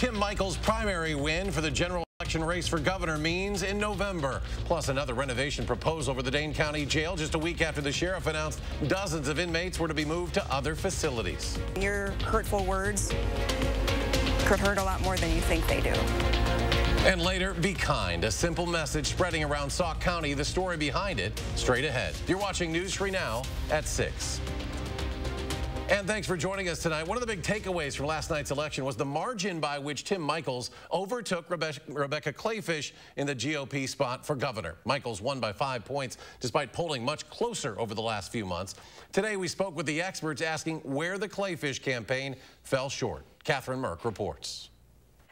Tim Michaels' primary win for the general election race for governor means in November. Plus another renovation proposal for the Dane County Jail just a week after the sheriff announced dozens of inmates were to be moved to other facilities. Your hurtful words could hurt a lot more than you think they do. And later, be kind. A simple message spreading around Sauk County. The story behind it, straight ahead. You're watching News 3 Now at 6. And thanks for joining us tonight. One of the big takeaways from last night's election was the margin by which Tim Michaels overtook Rebecca Clayfish in the GOP spot for governor. Michaels won by 5 points despite polling much closer over the last few months. Today we spoke with the experts asking where the Clayfish campaign fell short. Catherine Merck reports.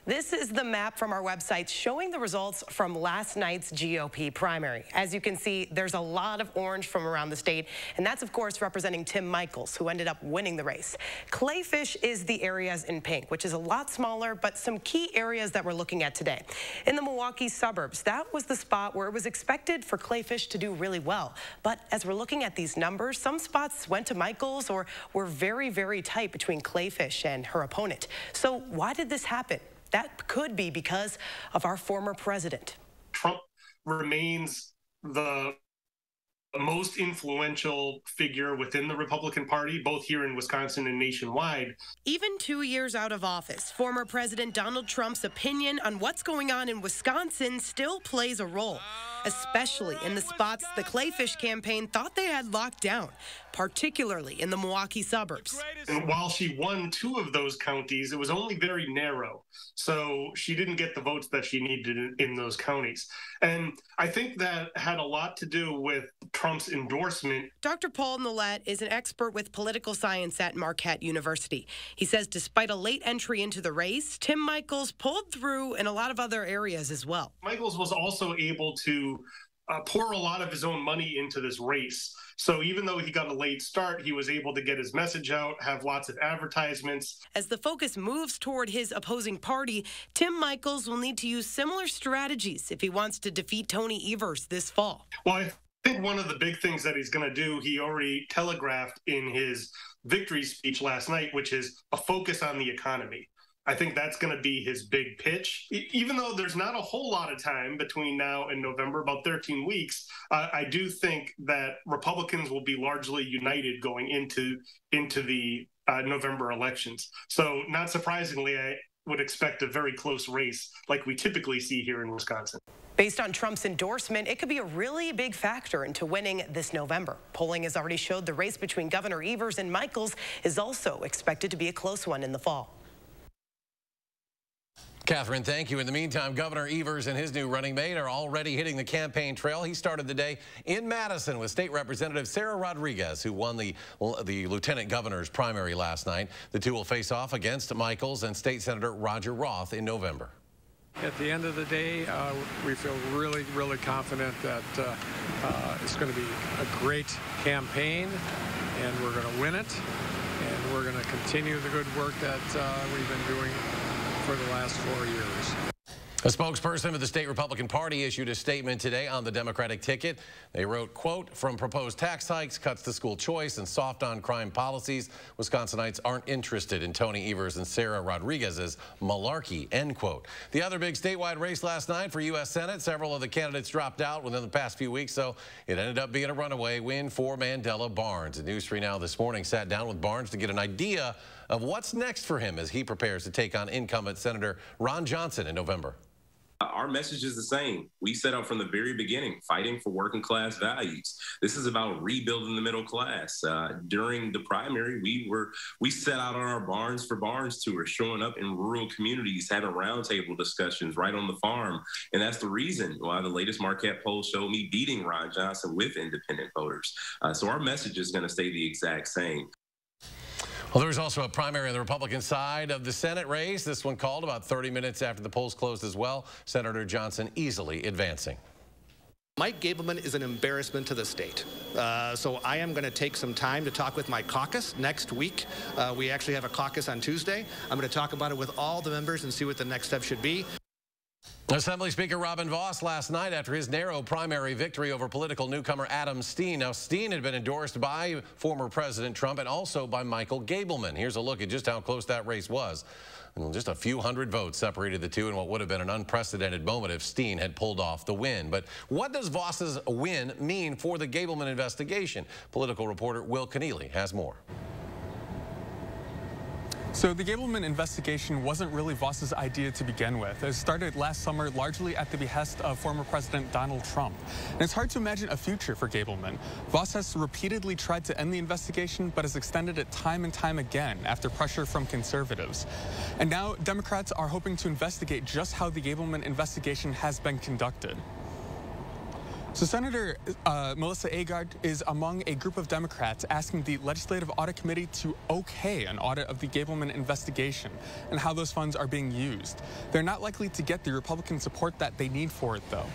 This is the map from our website showing the results from last night's GOP primary. As you can see, there's a lot of orange from around the state, and that's, of course, representing Tim Michaels, who ended up winning the race. Clayfish is the areas in pink, which is a lot smaller, but some key areas that we're looking at today. In the Milwaukee suburbs, that was the spot where it was expected for Clayfish to do really well. But as we're looking at these numbers, some spots went to Michaels or were very, very tight between Clayfish and her opponent. So why did this happen? That could be because of our former president. Trump remains the most influential figure within the Republican Party, both here in Wisconsin and nationwide. Even 2 years out of office, former President Donald Trump's opinion on what's going on in Wisconsin still plays a role, especially in the spots the Clayfish campaign thought they had locked down, particularly in the Milwaukee suburbs. And while she won 2 of those counties, it was only very narrow. So she didn't get the votes that she needed in those counties. And I think that had a lot to do with Trump's endorsement. Dr. Paul Nolet is an expert with political science at Marquette University. He says despite a late entry into the race, Tim Michaels pulled through in a lot of other areas as well. Michaels was also able to pour a lot of his own money into this race. So even though he got a late start, he was able to get his message out, have lots of advertisements. As the focus moves toward his opposing party, Tim Michaels will need to use similar strategies if he wants to defeat Tony Evers this fall. Well, I think one of the big things that he's going to do, he already telegraphed in his victory speech last night, which is a focus on the economy. I think that's going to be his big pitch. Even though there's not a whole lot of time between now and November, about 13 weeks, I do think that Republicans will be largely united going into the November elections. So not surprisingly, I would expect a very close race like we typically see here in Wisconsin. Based on Trump's endorsement, it could be a really big factor into winning this November. Polling has already showed the race between Governor Evers and Michaels is also expected to be a close one in the fall. Catherine, thank you. In the meantime, Governor Evers and his new running mate are already hitting the campaign trail. He started the day in Madison with State Representative Sarah Rodriguez, who won the lieutenant governor's primary last night. The two will face off against Michaels and State Senator Roger Roth in November. At the end of the day, we feel really, really confident that it's going to be a great campaign, and we're going to win it, and we're going to continue the good work that we've been doing for the last 4 years. A spokesperson for the state Republican Party issued a statement today on the Democratic ticket. They wrote, quote, from proposed tax hikes, cuts to school choice, and soft on crime policies, Wisconsinites aren't interested in Tony Evers and Sarah Rodriguez's malarkey, end quote. The other big statewide race last night for U.S. Senate, several of the candidates dropped out within the past few weeks, so it ended up being a runaway win for Mandela Barnes. And News 3 Now this morning sat down with Barnes to get an idea of what's next for him as he prepares to take on incumbent Senator Ron Johnson in November. Our message is the same. We set out from the very beginning, fighting for working class values. This is about rebuilding the middle class. During the primary, we set out on our Barnes for Barnes tour, showing up in rural communities, having roundtable discussions right on the farm. And that's the reason why the latest Marquette poll showed me beating Ron Johnson with independent voters. So our message is going to stay the exact same. Well, there was also a primary on the Republican side of the Senate race. This one called about 30 minutes after the polls closed as well. Senator Johnson easily advancing. Mike Gableman is an embarrassment to the state. So I am going to take some time to talk with my caucus next week. We actually have a caucus on Tuesday. I'm going to talk about it with all the members and see what the next step should be. Assembly Speaker Robin Vos last night after his narrow primary victory over political newcomer Adam Steen. Now, Steen had been endorsed by former President Trump and also by Michael Gableman. Here's a look at just how close that race was. And just a few hundred votes separated the two in what would have been an unprecedented moment if Steen had pulled off the win. But what does Vos's win mean for the Gableman investigation? Political reporter Will Keneally has more. So the Gableman investigation wasn't really Vos's idea to begin with. It started last summer largely at the behest of former President Donald Trump. And it's hard to imagine a future for Gableman. Vos has repeatedly tried to end the investigation, but has extended it time and time again after pressure from conservatives. And now Democrats are hoping to investigate just how the Gableman investigation has been conducted. So Senator Melissa Agard is among a group of Democrats asking the Legislative Audit Committee to okay an audit of the Gableman investigation and how those funds are being used. They're not likely to get the Republican support that they need for it, though.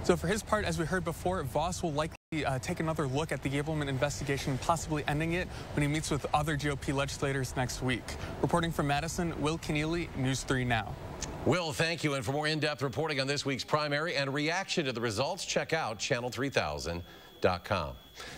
So for his part, as we heard before, Vos will likely take another look at the Gableman investigation, possibly ending it when he meets with other GOP legislators next week. Reporting from Madison, Will Keneally, News 3 Now. Will, thank you. And for more in-depth reporting on this week's primary and reaction to the results, check out channel3000.com.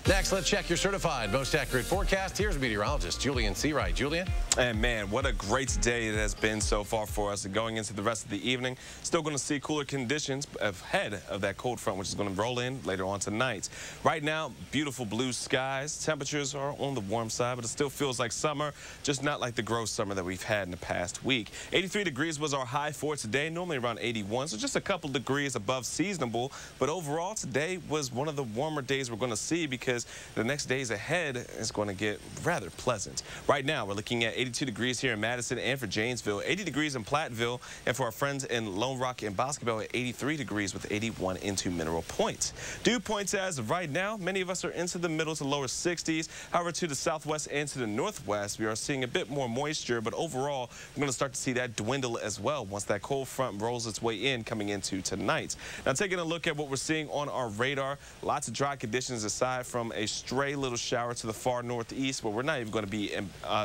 Next, let's check your certified most accurate forecast. Here's meteorologist Julian Seawright. Julian? And man, what a great day it has been so far for us. Going into the rest of the evening, still going to see cooler conditions ahead of that cold front, which is going to roll in later on tonight. Right now, beautiful blue skies. Temperatures are on the warm side, but it still feels like summer, just not like the gross summer that we've had in the past week. 83 degrees was our high for today, normally around 81, so just a couple degrees above seasonable. But overall, today was one of the warmer days we're going to see, because the next days ahead is going to get rather pleasant. Right now, we're looking at 82 degrees here in Madison and for Janesville, 80 degrees in Platteville, and for our friends in Lone Rock and Bosquebel at 83 degrees with 81 into Mineral Point. Dew points as of right now, many of us are into the middle to lower 60s. However, to the southwest and to the northwest, we are seeing a bit more moisture, but overall, we're going to start to see that dwindle as well once that cold front rolls its way in coming into tonight. Now, taking a look at what we're seeing on our radar, lots of dry conditions aside from a stray little shower to the far northeast, but we're not even going to be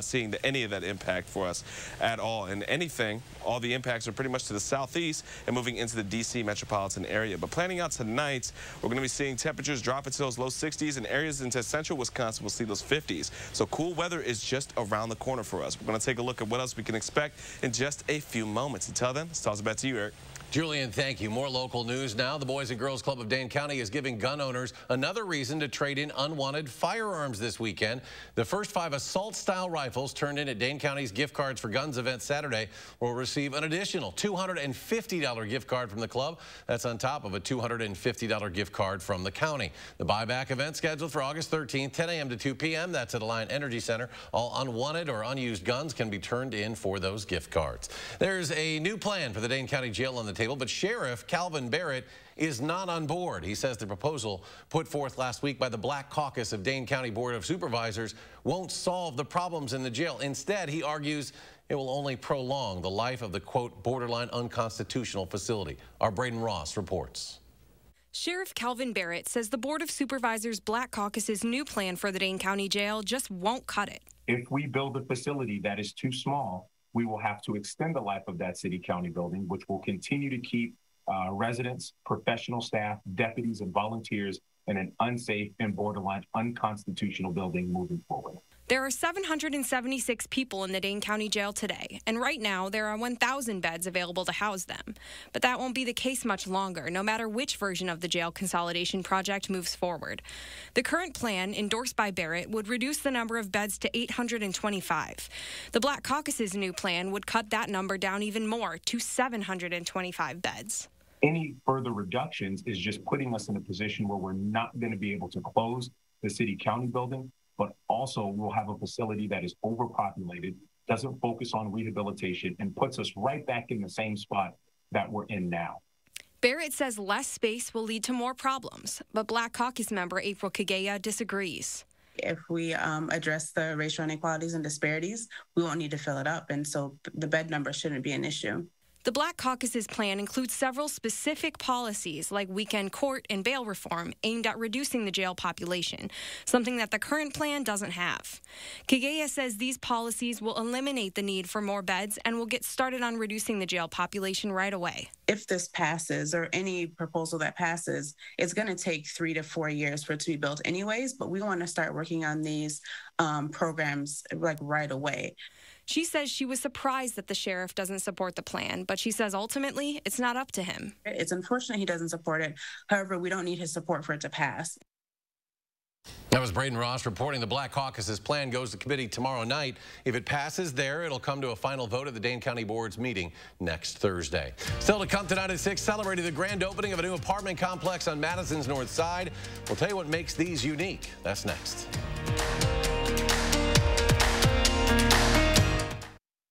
seeing any of that impact for us at all. And anything, all the impacts are pretty much to the southeast and moving into the D.C. metropolitan area. But planning out tonight, we're going to be seeing temperatures drop into those low 60s, and areas into central Wisconsin will see those 50s. So cool weather is just around the corner for us. We're going to take a look at what else we can expect in just a few moments. Until then, let's toss it back to you, Eric. Julian, thank you. More local news now. The Boys and Girls Club of Dane County is giving gun owners another reason to trade in unwanted firearms this weekend. The first 5 assault-style rifles turned in at Dane County's Gift Cards for Guns event Saturday will receive an additional $250 gift card from the club. That's on top of a $250 gift card from the county. The buyback event scheduled for August 13th, 10 a.m. to 2 p.m. That's at Alliant Energy Center. All unwanted or unused guns can be turned in for those gift cards. There's a new plan for the Dane County Jail on the table, but Sheriff Calvin Barrett is not on board. He says the proposal put forth last week by the Black Caucus of Dane County Board of Supervisors won't solve the problems in the jail. Instead, he argues it will only prolong the life of the, quote, borderline unconstitutional facility. Our Braden Ross reports. Sheriff Calvin Barrett says the Board of Supervisors Black Caucus's new plan for the Dane County Jail just won't cut it. If we build a facility that is too small, we will have to extend the life of that city-county building, which will continue to keep residents, professional staff, deputies, and volunteers in an unsafe and borderline unconstitutional building moving forward. There are 776 people in the Dane County Jail today, and right now there are 1,000 beds available to house them. But that won't be the case much longer, no matter which version of the jail consolidation project moves forward. The current plan, endorsed by Barrett, would reduce the number of beds to 825. The Black Caucus's new plan would cut that number down even more to 725 beds. Any further reductions is just putting us in a position where we're not going to be able to close the city-county building, but also we'll have a facility that is overpopulated, doesn't focus on rehabilitation, and puts us right back in the same spot that we're in now. Barrett says less space will lead to more problems, but Black Caucus member April Kagea disagrees. If we address the racial inequalities and disparities, we won't need to fill it up, and so the bed number shouldn't be an issue. The Black Caucus's plan includes several specific policies like weekend court and bail reform aimed at reducing the jail population, something that the current plan doesn't have. Kagea says these policies will eliminate the need for more beds and will get started on reducing the jail population right away. If this passes, or any proposal that passes, it's going to take 3 to 4 years for it to be built anyways, but we want to start working on these programs like right away. She says she was surprised that the sheriff doesn't support the plan, but she says ultimately it's not up to him. It's unfortunate he doesn't support it. However, we don't need his support for it to pass. That was Braden Ross reporting the Black Caucus's plan goes to committee tomorrow night. If it passes there, it'll come to a final vote at the Dane County Board's meeting next Thursday. Still to come tonight at 6, celebrating the grand opening of a new apartment complex on Madison's north side. We'll tell you what makes these unique. That's next.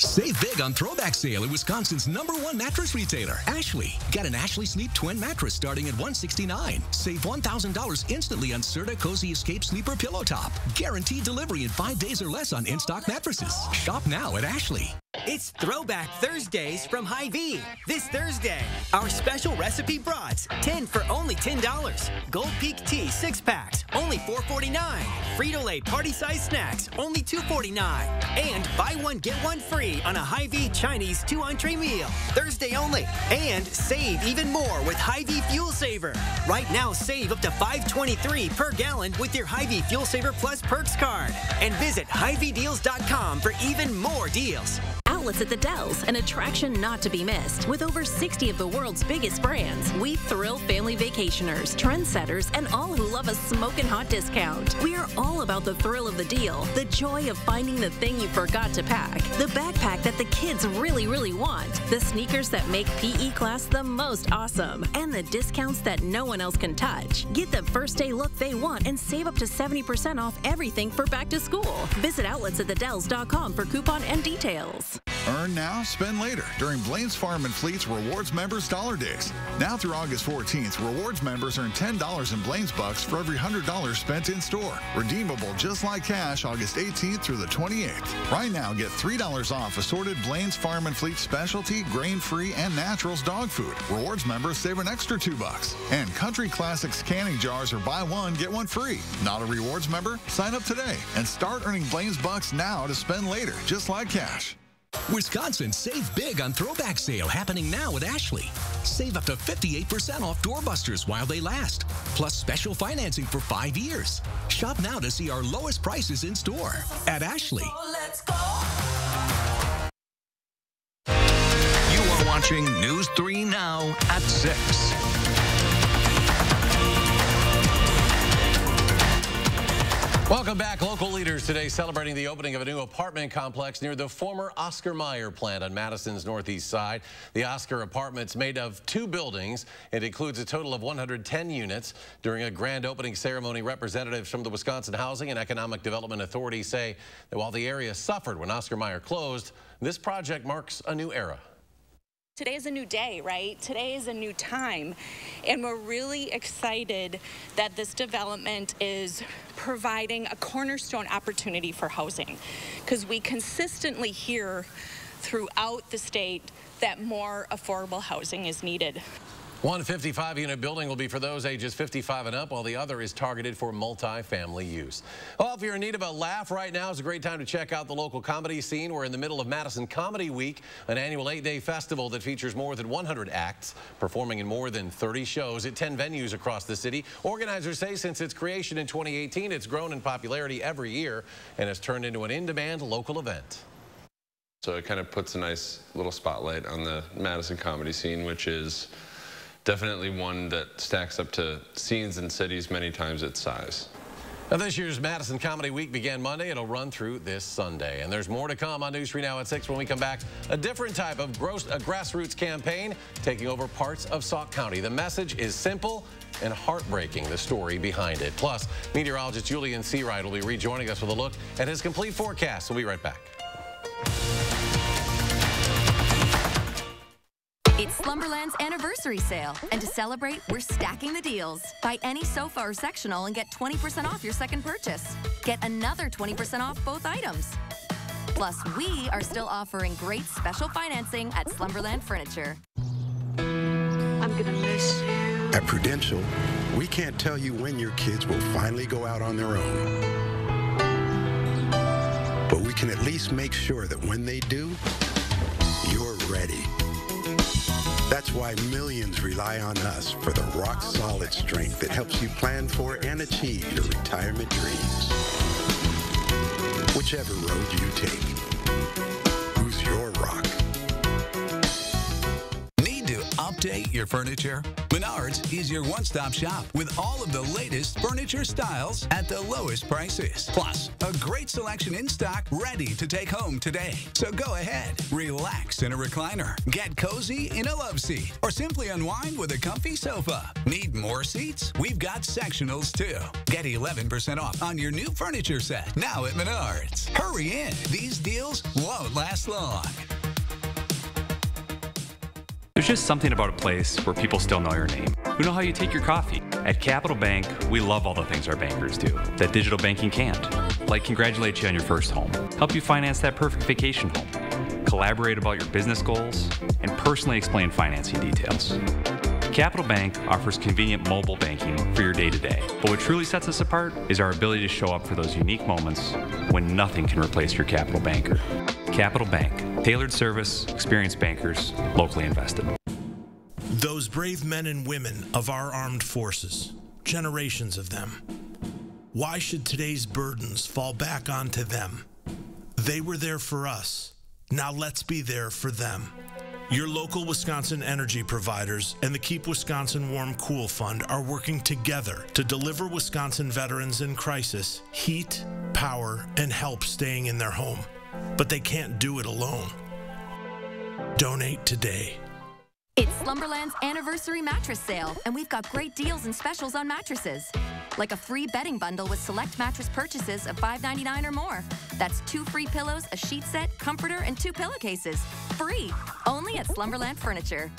Save big on Throwback Sale at Wisconsin's #1 mattress retailer, Ashley. Get an Ashley Sleep Twin mattress starting at $169. Save $1,000 instantly on Serta Cozy Escape Sleeper Pillow Top. Guaranteed delivery in 5 days or less on in-stock mattresses. Shop now at Ashley. It's Throwback Thursdays from Hy-Vee. This Thursday, our special recipe brats, 10 for only $10. Gold Peak Tea 6-packs, only $4.49. Frito-Lay party-size snacks, only $2.49. And buy one, get one free on a Hy-Vee Chinese 2-entree meal. Thursday only. And save even more with Hy-Vee Fuel Saver. Right now, save up to $5.23 per gallon with your Hy-Vee Fuel Saver Plus Perks card. And visit HyVeeDeals.com for even more deals. Outlets at the Dells, an attraction not to be missed. With over 60 of the world's biggest brands, we thrill family vacationers, trendsetters, and all who love a smoking hot discount. We are all about the thrill of the deal, the joy of finding the thing you forgot to pack, the backpack that the kids really, really want, the sneakers that make PE class the most awesome, and the discounts that no one else can touch. Get the first day look they want and save up to 70% off everything for back to school. Visit outletsatthedells.com for coupon and details. Earn now, spend later during Blaine's Farm and Fleet's Rewards Members Dollar Days. Now through August 14th, Rewards members earn $10 in Blaine's Bucks for every $100 spent in store. Redeemable just like cash August 18th through the 28th. Right now, get $3 off assorted Blaine's Farm and Fleet specialty, grain-free, and naturals dog food. Rewards members save an extra $2. And Country Classics canning jars are buy one, get one free. Not a Rewards member? Sign up today and start earning Blaine's Bucks now to spend later, just like cash. Wisconsin, save big on Throwback Sale happening now at Ashley. Save up to 58% off doorbusters while they last, plus special financing for 5 years. Shop now to see our lowest prices in store at Ashley. Let's go. You are watching News 3 Now at 6. Welcome back. Local leaders today celebrating the opening of a new apartment complex near the former Oscar Mayer plant on Madison's northeast side. The Oscar apartment's made of 2 buildings. It includes a total of 110 units. During a grand opening ceremony, representatives from the Wisconsin Housing and Economic Development Authority say that while the area suffered when Oscar Mayer closed, this project marks a new era. Today is a new day, right? Today is a new time, and we're really excited that this development is providing a cornerstone opportunity for housing, because we consistently hear throughout the state that more affordable housing is needed. One 55-unit building will be for those ages 55 and up, while the other is targeted for multi-family use. Well, if you're in need of a laugh right now, it's a great time to check out the local comedy scene. We're in the middle of Madison Comedy Week, an annual 8-day festival that features more than 100 acts, performing in more than 30 shows at 10 venues across the city. Organizers say since its creation in 2018, it's grown in popularity every year and has turned into an in-demand local event. So it kind of puts a nice little spotlight on the Madison comedy scene, which is definitely one that stacks up to scenes in cities many times its size. Now, this year's Madison Comedy Week began Monday. It'll run through this Sunday. And there's more to come on News 3 Now at 6 when we come back. A different type of grassroots campaign taking over parts of Sauk County. The message is simple and heartbreaking, the story behind it. Plus, meteorologist Julian Seawright will be rejoining us with a look at his complete forecast. We'll be right back. It's Slumberland's anniversary sale, and to celebrate, we're stacking the deals. Buy any sofa or sectional and get 20% off your second purchase. Get another 20% off both items. Plus, we are still offering great special financing at Slumberland Furniture. I'm gonna miss you. At Prudential, we can't tell you when your kids will finally go out on their own. But we can at least make sure that when they do, you're ready. That's why millions rely on us for the rock-solid strength that helps you plan for and achieve your retirement dreams. Whichever road you take, who's your rock? Need to update your furniture? Menards is your one-stop shop with all of the latest furniture styles at the lowest prices. Plus, a great selection in stock ready to take home today. So go ahead, relax in a recliner, get cozy in a love seat, or simply unwind with a comfy sofa. Need more seats? We've got sectionals too. Get 11% off on your new furniture set now at Menards. Hurry in. These deals won't last long. There's just something about a place where people still know your name, who know how you take your coffee. At Capital Bank, we love all the things our bankers do that digital banking can't, like congratulate you on your first home, help you finance that perfect vacation home, collaborate about your business goals, and personally explain financing details. Capital Bank offers convenient mobile banking for your day-to-day, but what truly sets us apart is our ability to show up for those unique moments when nothing can replace your Capital Banker. Capital Bank, tailored service, experienced bankers, locally invested. Those brave men and women of our armed forces, generations of them. Why should today's burdens fall back onto them? They were there for us. Now let's be there for them. Your local Wisconsin energy providers and the Keep Wisconsin Warm Cool Fund are working together to deliver Wisconsin veterans in crisis heat, power, and help staying in their home. But they can't do it alone. Donate today. It's Slumberland's anniversary mattress sale, and we've got great deals and specials on mattresses. Like a free bedding bundle with select mattress purchases of $5.99 or more. That's 2 free pillows, a sheet set, comforter, and 2 pillowcases. Free. Only at Slumberland Furniture.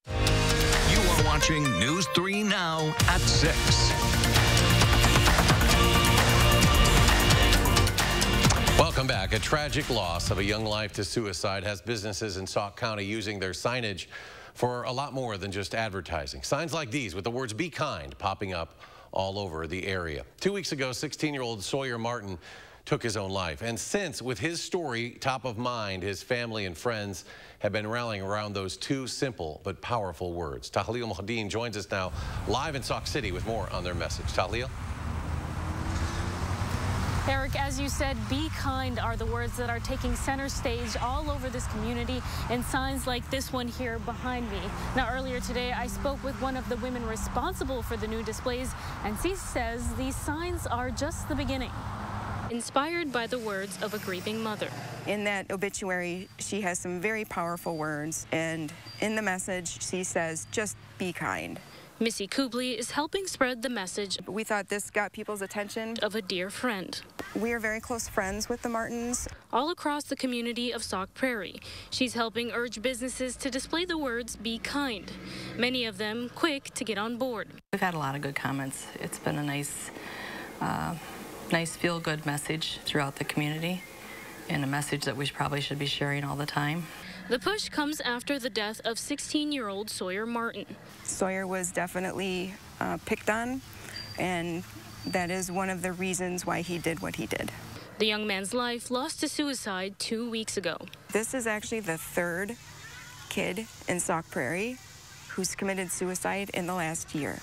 You are watching News 3 Now at 6. Welcome back. A tragic loss of a young life to suicide has businesses in Sauk County using their signage for a lot more than just advertising. Signs like these with the words "Be kind" popping up all over the area. 2 weeks ago, 16-year-old Sawyer Martin took his own life. And since, with his story top of mind, his family and friends have been rallying around those 2 simple but powerful words. Tahlil Mohadeen joins us now live in Sauk City with more on their message. Tahlil? Eric, as you said, be kind are the words that are taking center stage all over this community, and signs like this one here behind me. Now, earlier today, I spoke with one of the women responsible for the new displays, and she says these signs are just the beginning. Inspired by the words of a grieving mother. In that obituary, she has some very powerful words, and in the message, she says, just be kind. Missy Kubley is helping spread the message. We thought this got people's attention. Of a dear friend. We are very close friends with the Martins. All across the community of Sauk Prairie. She's helping urge businesses to display the words, be kind. Many of them quick to get on board. We've had a lot of good comments. It's been a nice feel-good message throughout the community, and a message that we probably should be sharing all the time. The push comes after the death of 16-year-old Sawyer Martin. Sawyer was definitely picked on, and that is one of the reasons why he did what he did. The young man's life lost to suicide 2 weeks ago. This is actually the 3rd kid in Sauk Prairie who's committed suicide in the last year,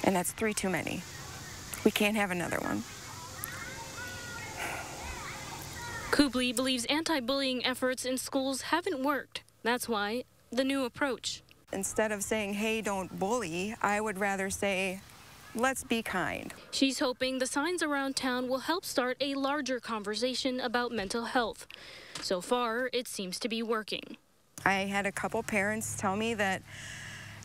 and that's 3 too many. We can't have another one. Kubley believes anti-bullying efforts in schools haven't worked. That's why the new approach. Instead of saying, hey, don't bully, I would rather say, let's be kind. She's hoping the signs around town will help start a larger conversation about mental health. So far, it seems to be working. I had a couple parents tell me that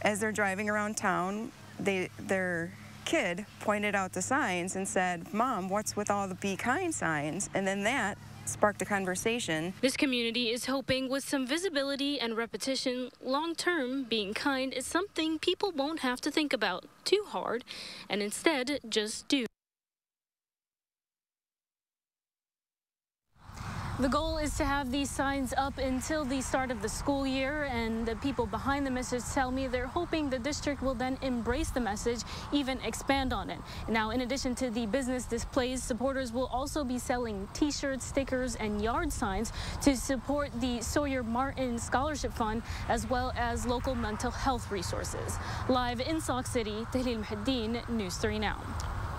as they're driving around town, their kid pointed out the signs and said, Mom, what's with all the be kind signs? And then that sparked a conversation. This community is hoping with some visibility and repetition, long-term, being kind is something people won't have to think about too hard and instead just do. The goal is to have these signs up until the start of the school year, and the people behind the message tell me they're hoping the district will then embrace the message, even expand on it. Now, in addition to the business displays, supporters will also be selling t-shirts, stickers, and yard signs to support the Sawyer Martin Scholarship Fund, as well as local mental health resources. Live in Sauk City, Tahlil Muhaddin, News 3 Now.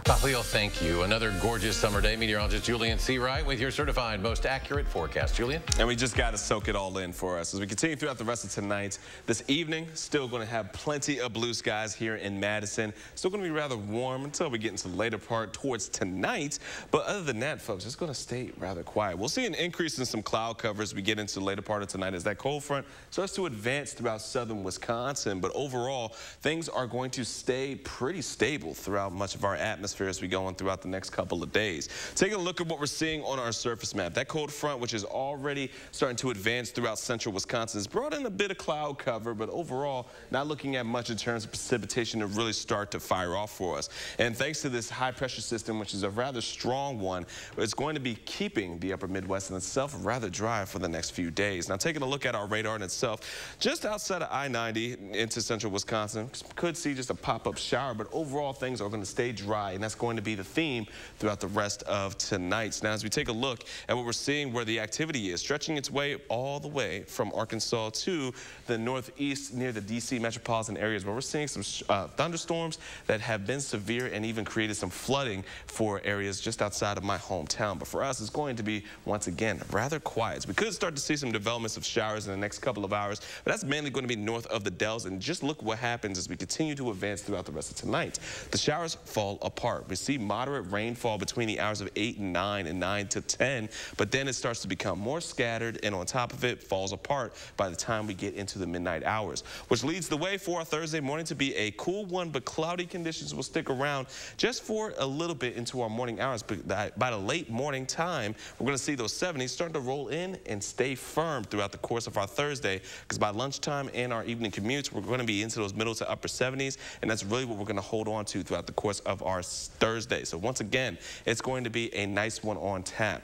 Tahlil, thank you. Another gorgeous summer day. Meteorologist Julian Seawright with your certified most accurate forecast. Julian? And we just got to soak it all in for us as we continue throughout the rest of tonight. This evening, still going to have plenty of blue skies here in Madison. Still going to be rather warm until we get into the later part towards tonight. But other than that, folks, it's going to stay rather quiet. We'll see an increase in some cloud cover as we get into the later part of tonight as that cold front starts to advance throughout southern Wisconsin. But overall, things are going to stay pretty stable throughout much of our atmosphere as we go on throughout the next couple of days. Taking a look at what we're seeing on our surface map. That cold front, which is already starting to advance throughout central Wisconsin, has brought in a bit of cloud cover, but overall, not looking at much in terms of precipitation to really start to fire off for us. And thanks to this high pressure system, which is a rather strong one, it's going to be keeping the upper Midwest in itself rather dry for the next few days. Now, taking a look at our radar in itself, just outside of I-90 into central Wisconsin, could see just a pop-up shower, but overall, things are going to stay dry, and that's going to be the theme throughout the rest of tonight. Now, as we take a look at what we're seeing where the activity is, stretching its way all the way from Arkansas to the northeast near the D.C. metropolitan areas, where we're seeing some thunderstorms that have been severe and even created some flooding for areas just outside of my hometown. But for us, it's going to be, once again, rather quiet. So we could start to see some developments of showers in the next couple of hours, but that's mainly going to be north of the Dells. And just look what happens as we continue to advance throughout the rest of tonight. The showers fall apart. We see moderate rainfall between the hours of 8 and 9 and 9 to 10, but then it starts to become more scattered, and on top of it, falls apart by the time we get into the midnight hours, which leads the way for our Thursday morning to be a cool one, but cloudy conditions will stick around just for a little bit into our morning hours. But by the late morning time, we're going to see those 70s starting to roll in and stay firm throughout the course of our Thursday, because by lunchtime and our evening commutes, we're going to be into those middle to upper 70s, and that's really what we're going to hold on to throughout the course of our Thursday. So once again, it's going to be a nice one on tap.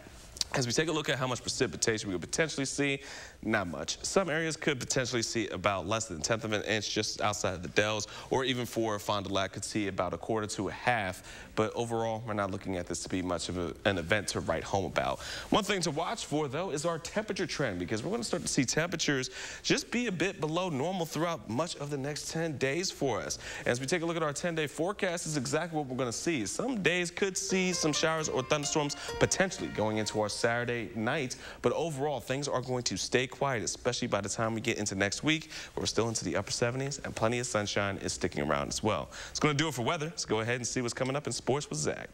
As we take a look at how much precipitation we could potentially see, not much. Some areas could potentially see about less than 1/10 of an inch just outside of the Dells, or even for Fond du Lac could see about 1/4 to 1/2. But overall, we're not looking at this to be much of an event to write home about. One thing to watch for, though, is our temperature trend, because we're going to start to see temperatures just be a bit below normal throughout much of the next 10 days for us. As we take a look at our 10-day forecast, is exactly what we're going to see. Some days could see some showers or thunderstorms potentially going into our Saturday night, but overall, things are going to stay quiet, especially by the time we get into next week, where we're still into the upper 70s, and plenty of sunshine is sticking around as well. It's going to do it for weather. Let's go ahead and see what's coming up in sports with Zach.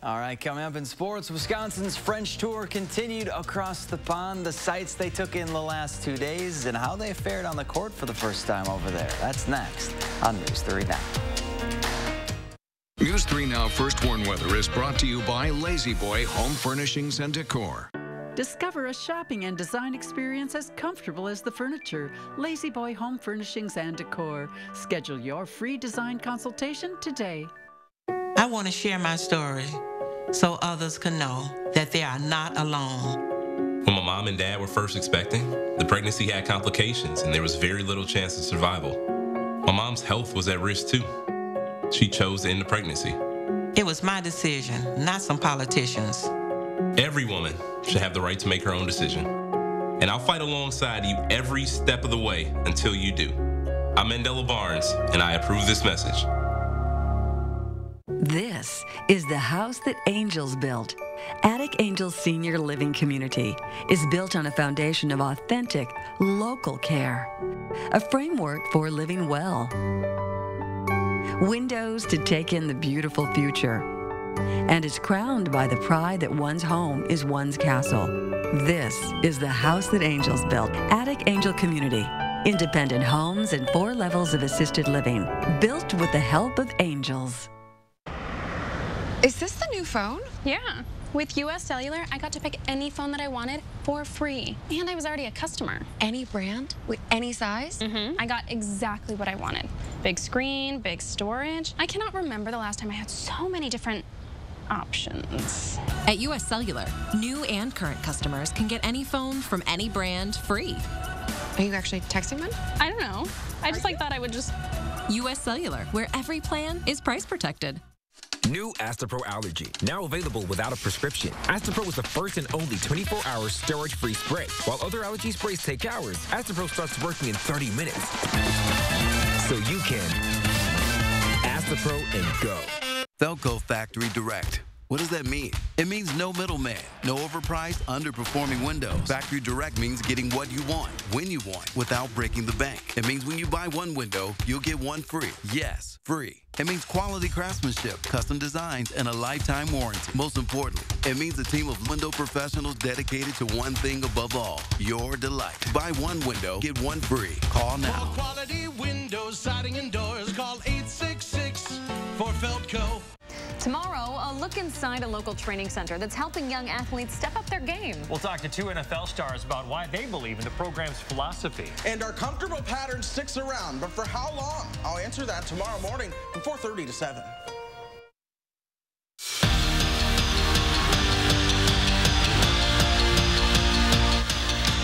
All right, coming up in sports, Wisconsin's French tour continued across the pond, the sights they took in the last 2 days, and how they fared on the court for the first time over there. That's next on News 3 Now. News 3 Now First Warn Weather is brought to you by Lazy Boy Home Furnishings and Decor. Discover a shopping and design experience as comfortable as the furniture. Lazy Boy Home Furnishings and Decor. Schedule your free design consultation today. I want to share my story so others can know that they are not alone. When my mom and dad were first expecting, the pregnancy had complications and there was very little chance of survival. My mom's health was at risk too. She chose to end the pregnancy. It was my decision, not some politicians. Every woman should have the right to make her own decision. And I'll fight alongside you every step of the way until you do. I'm Mandela Barnes, and I approve this message. This is the house that Angels built. Attic Angels Senior Living Community is built on a foundation of authentic, local care. A framework for living well. Windows to take in the beautiful future. And is crowned by the pride that one's home is one's castle. This is the house that Angels built. Attic Angel Community. Independent homes and 4 levels of assisted living. Built with the help of angels. Is this the new phone? Yeah. With US Cellular, I got to pick any phone that I wanted for free. And I was already a customer. Any brand? With any size? I got exactly what I wanted. Big screen, big storage. I cannot remember the last time I had so many different options. At U.S. Cellular, new and current customers can get any phone from any brand free. Are you actually texting them? I don't know. I just thought I would just... U.S. Cellular, where every plan is price protected. New Astapro Allergy, now available without a prescription. Astapro is the first and only 24-hour storage-free spray. While other allergy sprays take hours, Astapro starts working in 30 minutes. So you can Astapro and go. Velco Factory Direct. What does that mean? It means no middleman, no overpriced, underperforming windows. Factory Direct means getting what you want, when you want, without breaking the bank. It means when you buy one window, you'll get one free. Yes, free. It means quality craftsmanship, custom designs, and a lifetime warranty. Most importantly, it means a team of window professionals dedicated to one thing above all, your delight. Buy one window, get one free. Call now. For quality windows, siding, and doors, call 866 for Velco. Tomorrow, a look inside a local training center that's helping young athletes step up their game. We'll talk to two NFL stars about why they believe in the program's philosophy. And our comfortable pattern sticks around, but for how long? I'll answer that tomorrow morning from 4:30 to 7.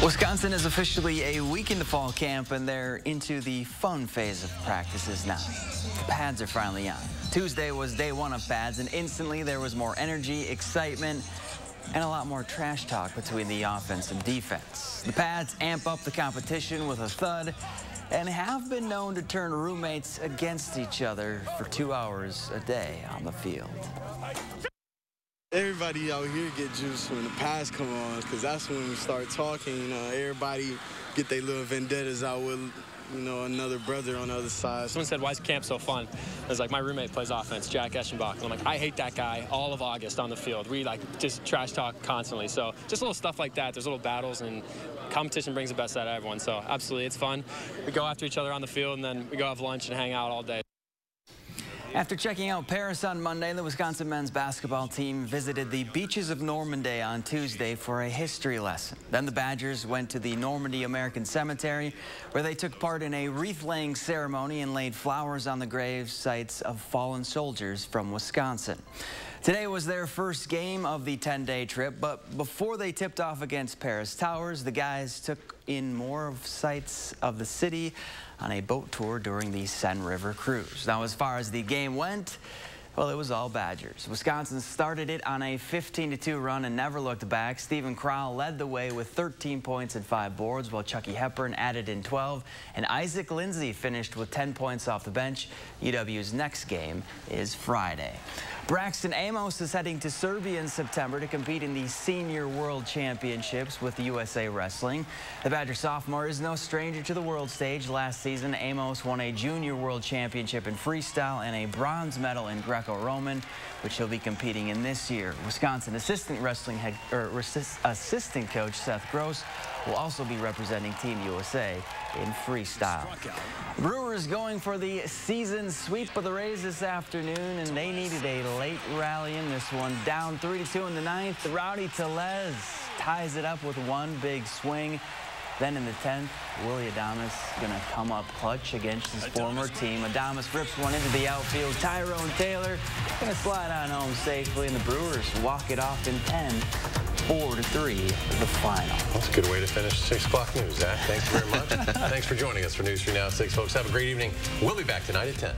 Wisconsin is officially a week into fall camp, and they're into the fun phase of practices now. The pads are finally on. Tuesday was day one of pads, and instantly there was more energy, excitement, and a lot more trash talk between the offense and defense. The pads amp up the competition with a thud and have been known to turn roommates against each other for 2 hours a day on the field. Everybody out here get juiced when the pads come on, because that's when we start talking. You know, everybody get their little vendettas out with, you know, another brother on the other side. Someone said, why is camp so fun? It was like, my roommate plays offense, Jack Eschenbach. And I'm like, I hate that guy all of August on the field. We just trash talk constantly. So just little stuff like that. There's little battles, and competition brings the best out of everyone. So absolutely, it's fun. We go after each other on the field, and then we go have lunch and hang out all day. After checking out Paris on Monday, the Wisconsin men's basketball team visited the beaches of Normandy on Tuesday for a history lesson. Then the Badgers went to the Normandy American Cemetery, where they took part in a wreath-laying ceremony and laid flowers on the grave sites of fallen soldiers from Wisconsin. Today was their first game of the 10-day trip, but before they tipped off against Paris Towers, the guys took in more sights of the city on a boat tour during the Seine River cruise. Now, as far as the game went, well, it was all Badgers. Wisconsin started it on a 15-2 run and never looked back. Stephen Crowell led the way with 13 points and 5 boards, while Chucky Hepburn added in 12, and Isaac Lindsey finished with 10 points off the bench. UW's next game is Friday. Braxton Amos is heading to Serbia in September to compete in the Senior World Championships with the USA Wrestling. The Badger sophomore is no stranger to the world stage. Last season, Amos won a Junior World Championship in freestyle and a bronze medal in Greco-Roman, which he'll be competing in this year. Wisconsin assistant coach Seth Gross will also be representing Team USA in freestyle. Brewers going for the season sweep of the Rays this afternoon, and they needed a late rally in this one. Down 3-2 in the ninth, Rowdy Tellez ties it up with one big swing. Then in the 10th, Willie Adames going to come up clutch against his former team. Adames rips one into the outfield. Tyrone Taylor going to slide on home safely, and the Brewers walk it off in 10, 4-3, the final. That's a good way to finish 6 o'clock news, Zach. Thanks very much. Thanks for joining us for News 3 Now at 6, folks. Have a great evening. We'll be back tonight at 10.